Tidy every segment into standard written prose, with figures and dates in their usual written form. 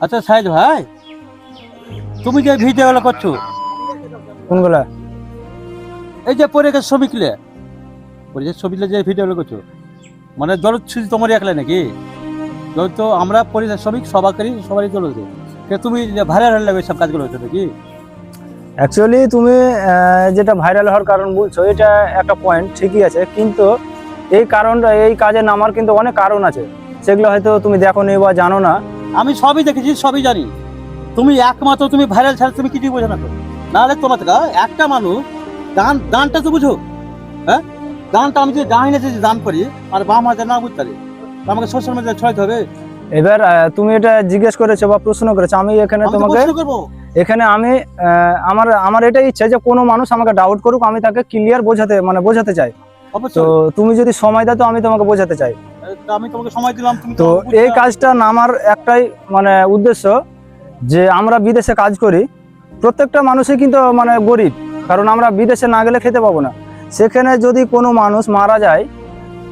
আচ্ছা সাইদ ভাই, তুমি যে ভিডিওগুলো করছো কোনগুলা? এই যে পরীক্ষার শ্রমিকলে পরীক্ষার শ্রমিকলে যে ভিডিওগুলো করছো, মানে দরদ শুধু তোমার একলাই নাকি? তো আমরা পরীক্ষার শ্রমিক সবাই সবারই দরদ। তুমি ভাইরাল হয়ে লাগবে সব কাজগুলো হচ্ছে নাকি? অ্যাকচুয়ালি তুমি যেটা ভাইরাল হওয়ার কারণ বলছো, এটা একটা পয়েন্ট ঠিকই আছে, কিন্তু এই কারণটা, এই কাজে নামার কিন্তু অনেক কারণ আছে, সেগুলো হয়তো তুমি দেখো নি বা জানো না। আমি সবই দেখেছি, সবই জানি। তুমি একমাত্র তুমি ভাইরাল ছাড়া তুমি কিছুই বোঝো না তো। নাহলে তোমার থেকে একটা মানুষ দানটা তো বুঝো। হ্যাঁ, দানটা আমি যদি ডাইনে যদি দান করি আর বাম হাতে না বুঝতে পারি, আমাকে সোশ্যাল মিডিয়ায় ছড়াতে হবে। এবার তুমি এটা জিজ্ঞেস করেছো বা প্রশ্ন করেছো, আমি এখানে আমি তো তোমাকে প্রশ্ন করবো। এখানে আমি আমার আমার এটাই ইচ্ছা যে কোনো মানুষ আমাকে ডাউট করুক, আমি তাকে ক্লিয়ার বোঝাতে চাই। তো অবশ্যই। তুমি যদি সময় দাও তো আমি তোমাকে বোঝাতে চাই। তা আমি তোমাকে সময় দিলাম, তুমি তো তো আমাকে বুঝতে এই পারো। কাজটা নামার একটাই উদ্দেশ্য, যে আমরা বিদেশে কাজ করি, প্রত্যেকটা মানুষই কিন্তু গরিব, কারণ আমরা বিদেশে না গেলে খেতে পাবো না। সেখানে যদি কোনো মানুষ মারা যায়,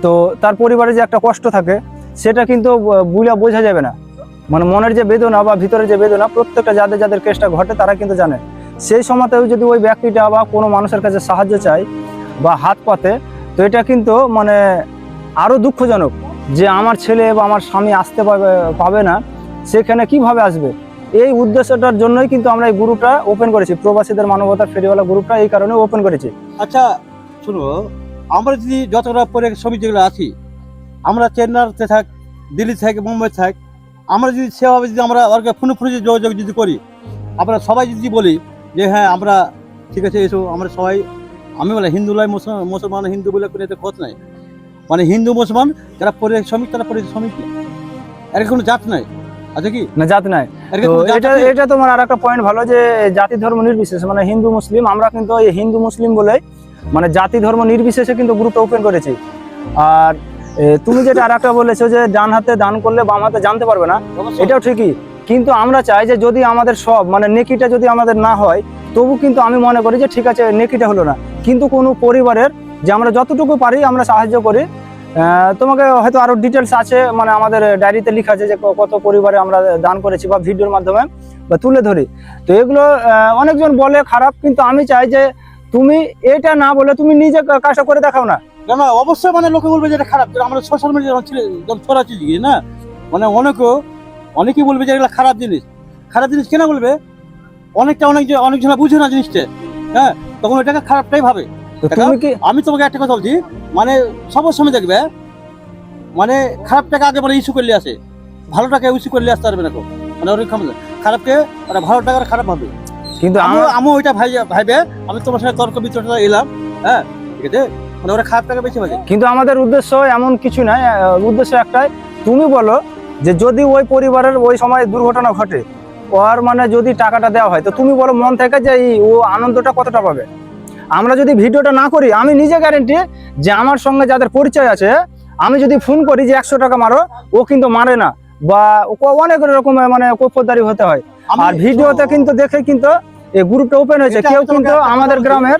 তো তার পরিবারে যে একটা কষ্ট থাকে, সেটা কিন্তু বোঝা যাবে না। মনের যে বেদনা বা ভিতরে যে বেদনা, প্রত্যেকটা যাদের কেসটা ঘটে তারা কিন্তু জানে। সেই সময়তেও যদি ওই ব্যক্তিটা বা কোনো মানুষের কাছে সাহায্য চায় বা হাত পাতে, তো এটা কিন্তু আরো দুঃখজনক যে আমার ছেলে বা আমার স্বামী আসতে পাবে না, সেখানে কিভাবে আসবে। এই উদ্দেশ্যটার জন্যই কিন্তু আমরা এই গ্রুপটা ওপেন করেছি, প্রবাসীদের মানবতার ফেরিওয়ালা গ্রুপটা এই কারণে ওপেন করেছি। আচ্ছা শুনো, আমরা যদি যতটা পরে শ্রমিক যেগুলো আছি, আমরা চেন্নাইতে থাক, দিল্লি থাক, মুম্বাই থাক, আমরা যদি সেভাবে যদি আমরা ওকে ফোনে যদি যোগাযোগ যদি করি, আমরা সবাই যদি বলি যে হ্যাঁ আমরা ঠিক আছে এসো, আমরা সবাই, আমি বলে হিন্দু লাই মুসলমান হিন্দু বলে কোনো এতে খোঁজ নাই। মানে হিন্দু মুসলমান যারা পরে শ্রমিক তারা পরে শ্রমিক, এর কোনো জাত নাই। আচ্ছা কি না, জাত নাই। এর তো কোনো জাত এটা আছে? এটা তোমার আর একটা পয়েন্ট ভালো, যে জাতি ধর্ম নির্বিশেষে হিন্দু মুসলিম, আমরা কিন্তু এই হিন্দু মুসলিম বলে জাতি ধর্ম নির্বিশেষে কিন্তু গ্রুপটা ওপেন করেছি। আর তুমি যেটা আর একটা বলেছো যে ডান হাতে দান করলে বাম হাতে জানতে পারবে না, অবশ্যই। এটাও ঠিকই। কিন্তু আমরা চাই যে যদি আমাদের সব নেকিটা যদি আমাদের না হয়, তবু কিন্তু আমি মনে করি যে ঠিক আছে, নেকিটা হলো না, কিন্তু কোনো পরিবারের যে আমরা যতটুকু পারি আমরা সাহায্য করি। তোমাকে হয়তো আরো ডিটেলস আছে, আমাদের ডায়েরিতে লেখা আছে যে কত পরিবারে আমরা দান করেছি বা ভিডিওর মাধ্যমে বা তুলে ধরি। তো এগুলো অনেকজন বলে খারাপ, কিন্তু আমি চাই যে তুমি এটা না বলে তুমি নিজে কাজটা করে দেখাও না। না অবশ্যই, লোকে বলবে যে এটা খারাপ, যেটা আমরা সোশ্যাল মিডিয়া ছড়াচ্ছি না, অনেকেই বলবে যে এগুলো খারাপ জিনিস কেন বলবে? অনেকজন বুঝে না জিনিসটা। হ্যাঁ, তখন ওটাকে খারাপটাই ভাবে। তো তুমি কি, আমি তোমাকে একটা কথা বলছি, সবার সময় দেখবে খারাপটাকে আগে ইস্যু করলে আসে, ভালোটাকে ইস্যু করলে আসতে পারবে না। ওর খারাপকে ভালো টাকার খারাপ ভাবে। কিন্তু আমি ওইটা ভাইবে আমি তোমার সাথে তর্ক বিতর্ক এলাম। হ্যাঁ, ঠিক আছে, ওরা খারাপ টাকা বেশি ভাবে। কিন্তু আমাদের উদ্দেশ্য এমন কিছু নাই, উদ্দেশ্য একটাই। তুমি বলো যে যদি ওই পরিবারের ওই সময় দুর্ঘটনা ঘটে, ওর যদি টাকাটা দেওয়া হয়, তো তুমি বলো মন থেকে যে ও আনন্দটা কতটা পাবে। আমরা যদি ভিডিওটা না করি, আমি নিজে গ্যারেন্টি যে আমার সঙ্গে যাদের পরিচয় আছে, আমি যদি ফোন করি যে 100 টাকা মারো, ও কিন্তু মারে না, বা অনেক রকম কৈফিয়তদারি হতে হয়। আর ভিডিওতে কিন্তু দেখে কিন্তু এই গ্রুপটা ওপেন হয়েছে, কেউ কিন্তু আমাদের গ্রামের